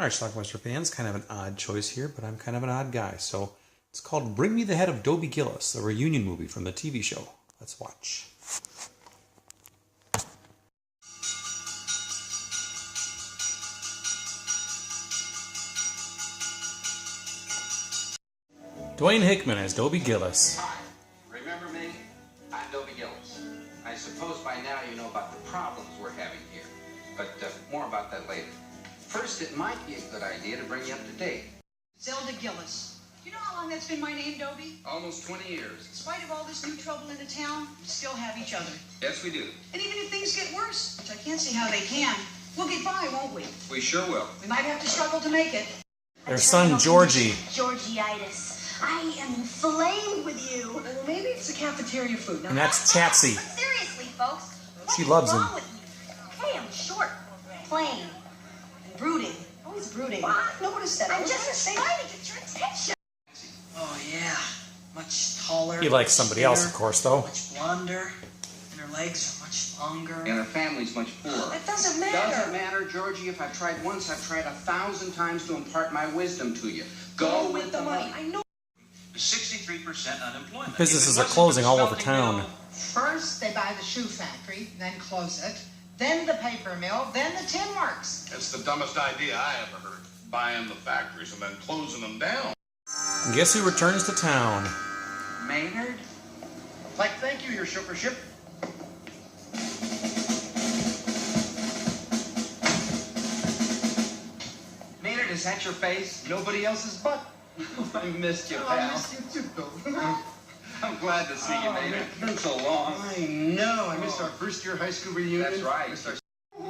Alright, Schlockmeister fans, kind of an odd choice here, but I'm kind of an odd guy. So it's called Bring Me the Head of Dobie Gillis, a reunion movie from the TV show. Let's watch. Dwayne Hickman as Dobie Gillis. Hi, remember me? I'm Dobie Gillis. I suppose by now you know about the problems we're having here, but more about that later. First, it might be a good idea to bring you up to date. Zelda Gillis. You know how long that's been my name, Dobie? Almost 20 years. In spite of all this new trouble in the town, we still have each other. Yes, we do. And even if things get worse, which I can't see how they can, we'll get by, won't we? We sure will. We might have to struggle to make it. Their son, Georgie. Georgiitis. I am inflamed with you. Well, maybe it's the cafeteria food. And that's Chatsy. But seriously, folks. She loves him. With me? Hey, I'm short, plain, and brooding. Always brooding. What? Notice that. I'm just trying to get your attention. Oh, yeah. Much taller. He likes somebody else, of course, though. Much blonder. And her legs are much longer. And her family's much poorer. It doesn't matter. Doesn't matter, Georgie. If I've tried once, I've tried 1,000 times to impart my wisdom to you. Go with the money. I know. 63% unemployment. Businesses are closing all over town. First, they buy the shoe factory, then close it, then the paper mill, then the tin works. It's the dumbest idea I ever heard. Buying the factories and then closing them down. And guess who returns to town? Maynard? Like, thank you, your sugarship. Maynard, is that your face? Nobody else's butt? I missed you, pal. I missed you too, Bill. I'm glad to see you, Maynard. It's been so long. I know. I missed our first year high school reunion. That's right.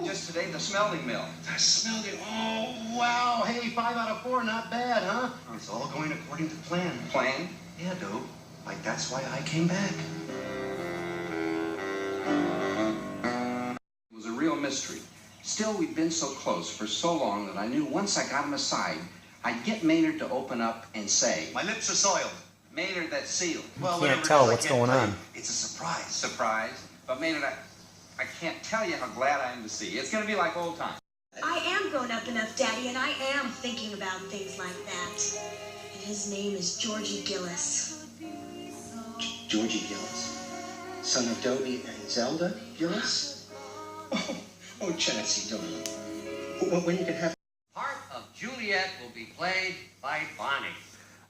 Just today, the smelting mill. I smelled it. Oh, wow. Hey, 5 out of 4, not bad, huh? It's all going according to plan. Plan? Yeah, Doe. Like, that's why I came back. It was a real mystery. Still, we'd been so close for so long that I knew once I got him aside, I'd get Maynard to open up and say, My lips are soiled. Maynard, that's sealed. Well, Can't tell what's going on. It's a surprise. Surprise. But Maynard, I can't tell you how glad I am to see you. It's going to be like old times. I am grown up enough, Daddy, and I am thinking about things like that. And his name is Georgie Gillis. Georgie Gillis, son of Dobie and Zelda Gillis? Oh, Chatsy, darling. When you can have... Part of Juliet will be played by Bonnie.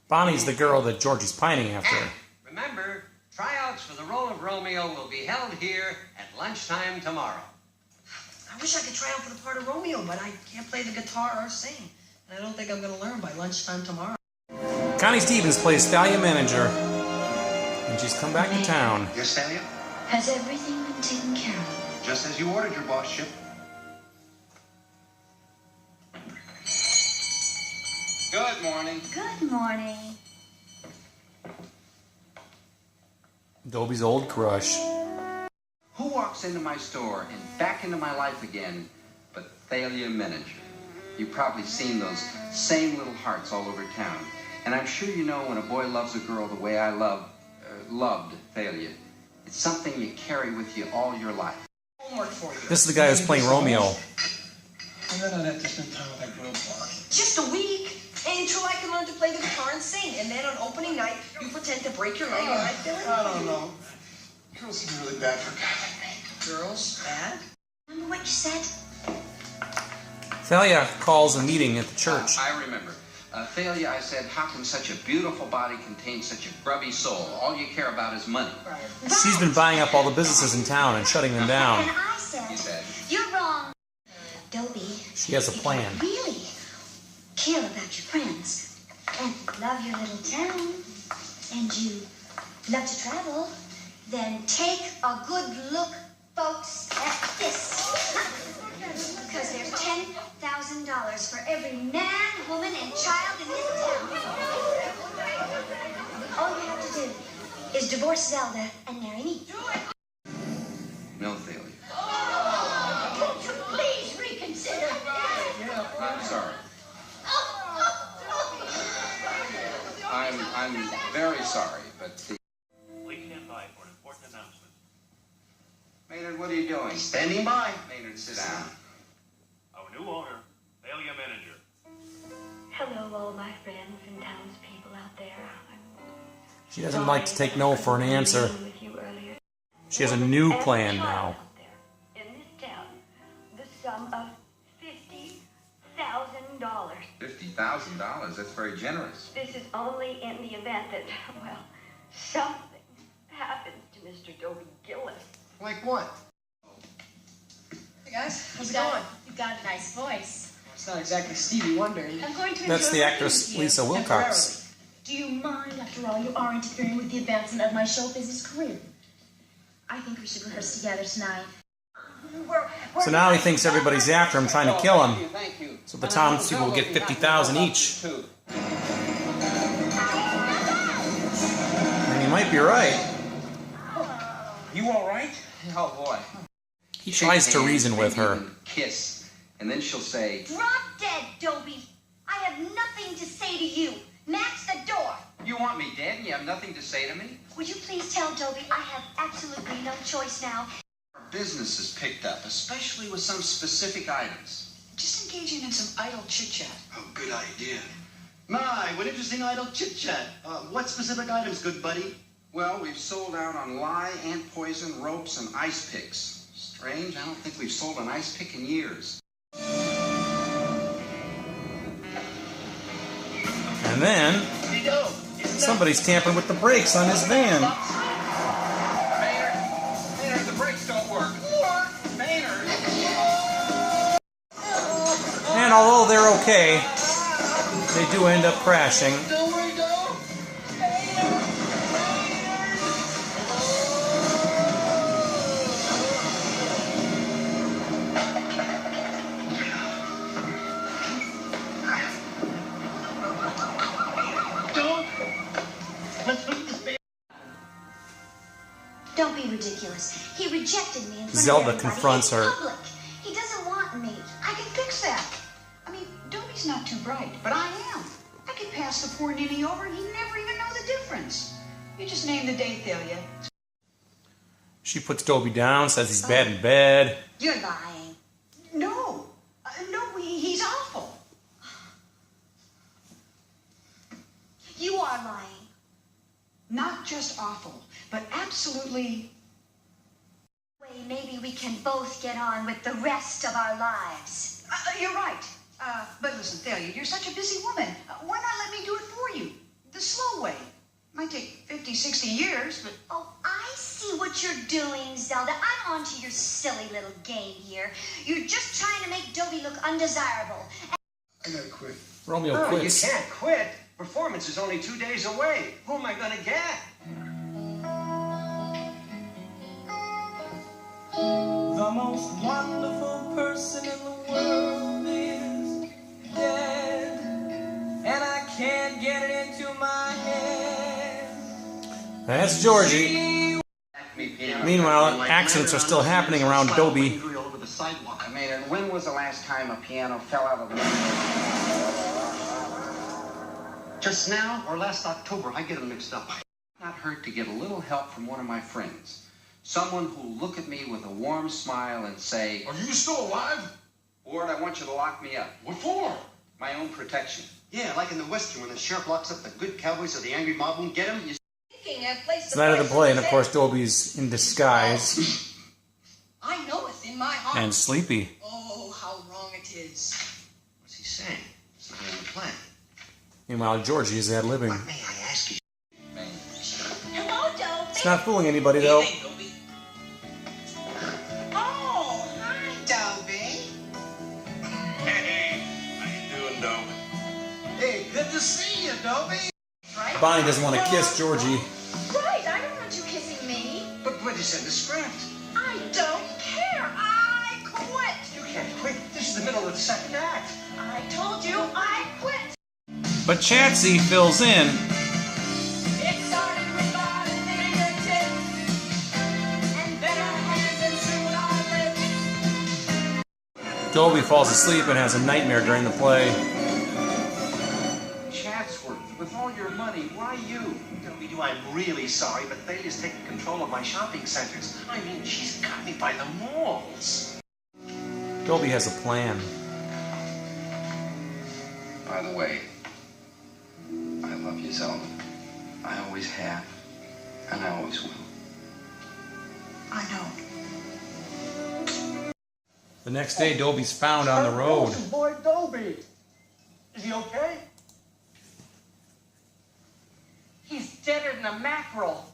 Bonnie's the girl that Georgie's pining after. And remember, tryouts for the role of Romeo will be held here at lunchtime tomorrow. I wish I could try out for the part of Romeo, but I can't play the guitar or sing. And I don't think I'm going to learn by lunchtime tomorrow. Connie Stevens plays Thalia Manager. And she's come back to town. Yes, Thalia? Has everything been taken care of? Just as you ordered, your boss ship. Good morning. Good morning. Dobie's old crush. Who walks into my store and back into my life again but Thalia Manager? You've probably seen those same little hearts all over town. And I'm sure you know when a boy loves a girl the way I loved Thalia. It's something you carry with you all your life. Homework for you. This is the guy who's playing Romeo. And then I'd have to spend time with that girl, Bonnie. Just a week. Until I can learn to play the guitar and sing. And then on opening night, you pretend to break your leg and I fill in. I don't know. Girls can be really bad for guys like me. Girls, bad? Remember what you said? Thalia calls a meeting at the church. I remember. Thalia, I said, how can such a beautiful body contain such a grubby soul? All you care about is money. Right. She's been buying up all the businesses in town and shutting them down. And I said, He said, you're wrong. Dobie. She has a plan. If you really care about your friends and love your little town and you love to travel, then take a good look, folks, at this. Because there's $10,000 for every man, woman, and child in this town. All you have to do is divorce Zelda and marry me. no, Thalia. Won't you please reconsider? I'm sorry. I'm very sorry, but... Please stand by for an important announcement. Maynard, what are you doing? Standing by. Maynard, sit down. Our new owner, Thalia Manager. Hello, all my friends and townspeople out there. She doesn't like to take no for an answer. She has a new plan now. In this town, the sum of $50,000. $50,000? That's very generous. This is only in the event that, well, something happens to Mr. Dobie Gillis. Like what? Hey guys, how's it going? You've got a nice voice. It's not exactly Stevie Wonder. I'm going to That's enjoy the working actress with you Lisa Wilcox. Do you mind? After all, you are interfering with the advancement of my show business career. I think we should rehearse together tonight. So now he thinks everybody's after him, trying to kill him. So the townspeople will get $50,000 each. And he might be right. You all right? Oh boy. He tries to reason with her. Kiss, and then she'll say, Drop dead, Dobie. I have nothing to say to you. Max the door. "You want me dead and you have nothing to say to me?" Would you please tell Dobie I have absolutely no choice now? Our business is picked up, especially with some specific items. Just engaging in some idle chit-chat. Oh, good idea. My, what interesting idle chit-chat. What specific items, good buddy? Well, we've sold out on lye, ant poison, ropes, and ice picks. Strange, I don't think we've sold an ice pick in years. And then, somebody's tampering with the brakes on his van. Maynard, the brakes don't work. Maynard! And although they're okay, they do end up crashing. Don't be ridiculous. He rejected me in front Zelda of everybody confronts in her. public. He doesn't want me. I can fix that. I mean, Dobie's not too bright, but I am. I can pass the poor ninny over and he'd never even know the difference. You just name the date, Thalia. She puts Dobie down, says he's bad in bed. You're lying. No. No, he's awful. You are lying. Not just awful, but absolutely... Maybe we can both get on with the rest of our lives. You're right. But listen, Thalia, you're such a busy woman. Why not let me do it for you? The slow way. Might take 50, 60 years, but... Oh, I see what you're doing, Zelda. I'm onto your silly little game here. You're just trying to make Dobie look undesirable. I gotta quit. Romeo quits. You can't quit. Performance is only 2 days away. Who am I going to get? The most wonderful person in the world is dead, and I can't get it into my head. That's Georgie. Meanwhile, accidents are still happening around Dobie. Maynard, when was the last time a piano fell out of the... Just now or last October? I get them mixed up. Not hurt to get a little help from one of my friends. Someone who'll look at me with a warm smile and say, "Are you still alive?" "Ward, I want you to lock me up." What for? My own protection. Yeah, like in the Western when the sheriff locks up the good cowboys so the angry mob won't get him. It's night of the play, and of course Dobie's in disguise. I know it's in my heart. And sleepy. Oh, how wrong it is. What's he saying? It's not in the plan. Meanwhile, Georgie is ad-libbing. May I ask you? Hello, Dobie. It's not fooling anybody, though. Oh, hi, Dobie. Hey, how you doing, Dobie? Hey, good to see you, Dobie. Right? Bonnie doesn't want to kiss Georgie. Right, I don't want you kissing me. But what is in the script? I don't care. I quit. You can't quit. This is the middle of the second act. I told you I quit. But Chatsy fills in. It started with our fingertips and then our hands and soon our lips. Dobie falls asleep and has a nightmare during the play. Chatsworth, with all your money, why you? Dobie, I'm really sorry, but Thalia's taking control of my shopping centers. I mean, she's got me by the malls. Dobie has a plan. By the way, you, Zelda. I always have, and I always will. I know. The next day, Dobie's found on the road. Boy Dobie. Is he okay? He's deader than a mackerel.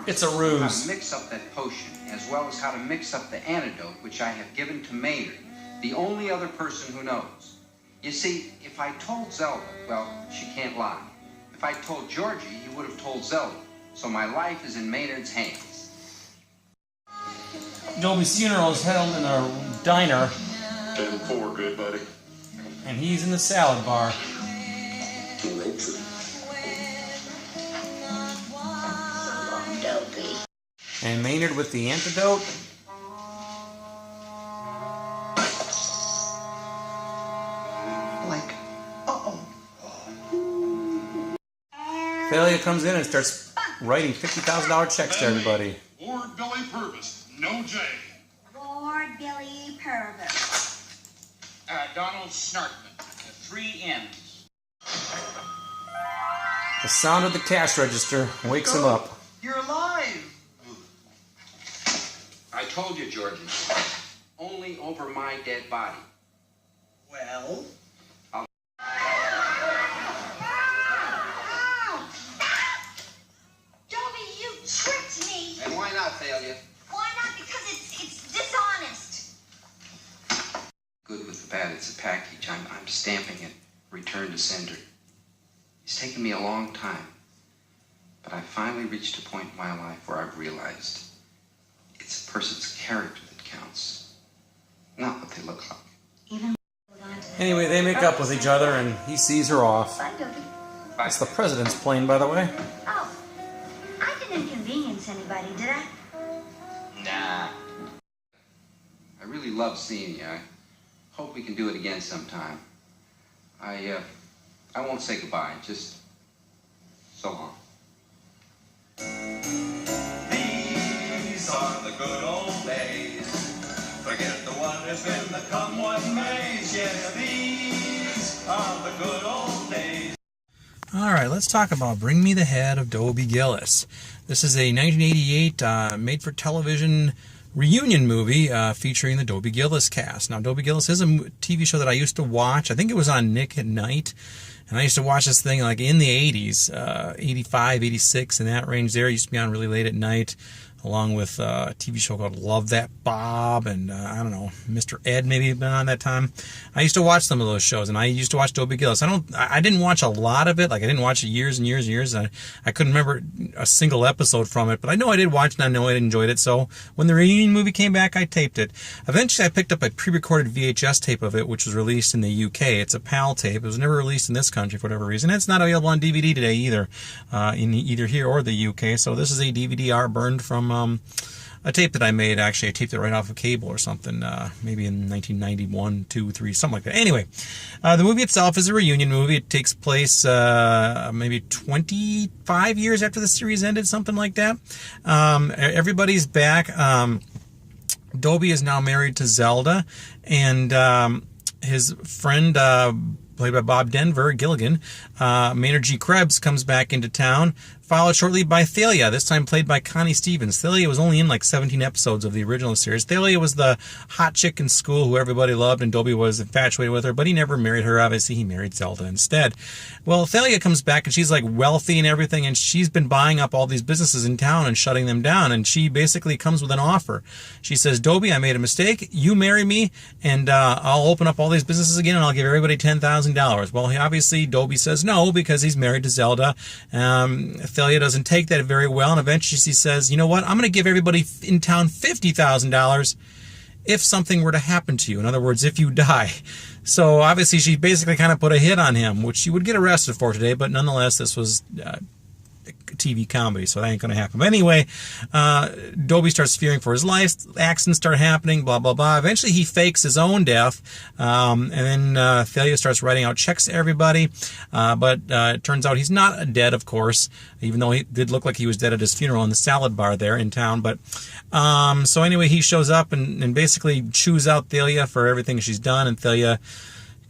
It's a ruse. How to mix up that potion, as well as how to mix up the antidote which I have given to Maynard, the only other person who knows. You see, if I told Zelda, well, she can't lie. If I told Georgie, he would have told Zelda. So my life is in Maynard's hands. Dobie's funeral is held in a diner. 10-4, good buddy. And he's in the salad bar. Road trip. And Maynard with the antidote. Like, uh-oh. Thalia comes in and starts writing $50,000 checks to everybody. Ward Billy Purvis, no J. Lord Billy Purvis. Donald Snarkman, 3 M's. The sound of the cash register wakes him up. You're alive. I told you, Georgie. Only over my dead body. Well? Dobie, you tricked me. And why not, Thalia? Why not? Because it's dishonest. Good with the bad, it's a package. I'm stamping it. Return to sender. It's taken me a long time. But I finally reached a point in my life where I've realized it's a person's character that counts, not what they look like. Anyway, they make up with each other and he sees her off. Bye, Dobie. It's the president's plane, by the way. Oh, I didn't inconvenience anybody, did I? Nah. I really love seeing you. I hope we can do it again sometime. I won't say goodbye, just so long. These are the good old days. Forget the one that's been, the come what may. Yes, these are the good old days. All right, let's talk about Bring Me the Head of Dobie Gillis. This is a 1988 made-for-television reunion movie featuring the Dobie Gillis cast. Now, Dobie Gillis is a TV show that I used to watch. I think it was on Nick at Night. And I used to watch this thing like in the 80s, 85, 86, in that range there. It used to be on really late at night, along with a TV show called Love That Bob, and I don't know, Mr. Ed maybe been on that time. I used to watch some of those shows, and I used to watch Dobie Gillis. I didn't watch a lot of it. Like, I didn't watch it years and years and years. I couldn't remember a single episode from it, but I know I did watch it, and I know I enjoyed it. So when the reunion movie came back, I taped it. Eventually, I picked up a pre-recorded VHS tape of it, which was released in the UK. It's a PAL tape. It was never released in this country for whatever reason. It's not available on DVD today either, in either here or the UK. So this is a DVD-R burned from a tape that I made. Actually, I taped it right off of cable or something, maybe in 1991, 2, 3, something like that. Anyway, the movie itself is a reunion movie. It takes place maybe 25 years after the series ended, something like that. Everybody's back. Dobie is now married to Zelda, and his friend, played by Bob Denver, Gilligan, Maynard G. Krebs, comes back into town, followed shortly by Thalia, this time played by Connie Stevens. Thalia was only in like 17 episodes of the original series. Thalia was the hot chick in school who everybody loved, and Dobie was infatuated with her, but he never married her. Obviously, he married Zelda instead. Well, Thalia comes back, and she's like wealthy and everything, and she's been buying up all these businesses in town and shutting them down, and she basically comes with an offer. She says, Dobie, I made a mistake. You marry me, and I'll open up all these businesses again, and I'll give everybody $10,000. Well, obviously, Dobie says no, because he's married to Zelda. Thalia doesn't take that very well, and eventually she says, you know what, I'm going to give everybody in town $50,000 if something were to happen to you. In other words, if you die. So obviously she basically kind of put a hit on him, which she would get arrested for today, but nonetheless this was TV comedy, so that ain't going to happen. But anyway, Dobie starts fearing for his life. Accidents start happening, blah, blah, blah. Eventually, he fakes his own death, and then Thalia starts writing out checks to everybody. But it turns out he's not dead, of course, even though he did look like he was dead at his funeral in the salad bar there in town. But so anyway, he shows up and basically chews out Thalia for everything she's done, and Thalia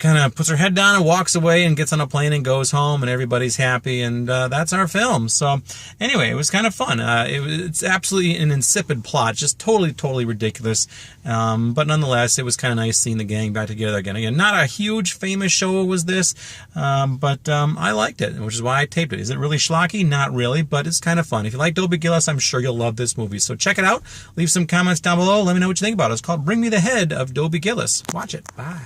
kind of puts her head down and walks away and gets on a plane and goes home, and everybody's happy, and that's our film. So anyway, it was kind of fun. It's absolutely an insipid plot, just totally ridiculous, but nonetheless, it was kind of nice seeing the gang back together again. Again, not a huge famous show was this, but I liked it, which is why I taped it. Is it really schlocky? Not really, but it's kind of fun. If you like Dobie Gillis, I'm sure you'll love this movie. So check it out. Leave some comments down below. Let me know what you think about it. It's called Bring Me the Head of Dobie Gillis. Watch it. Bye.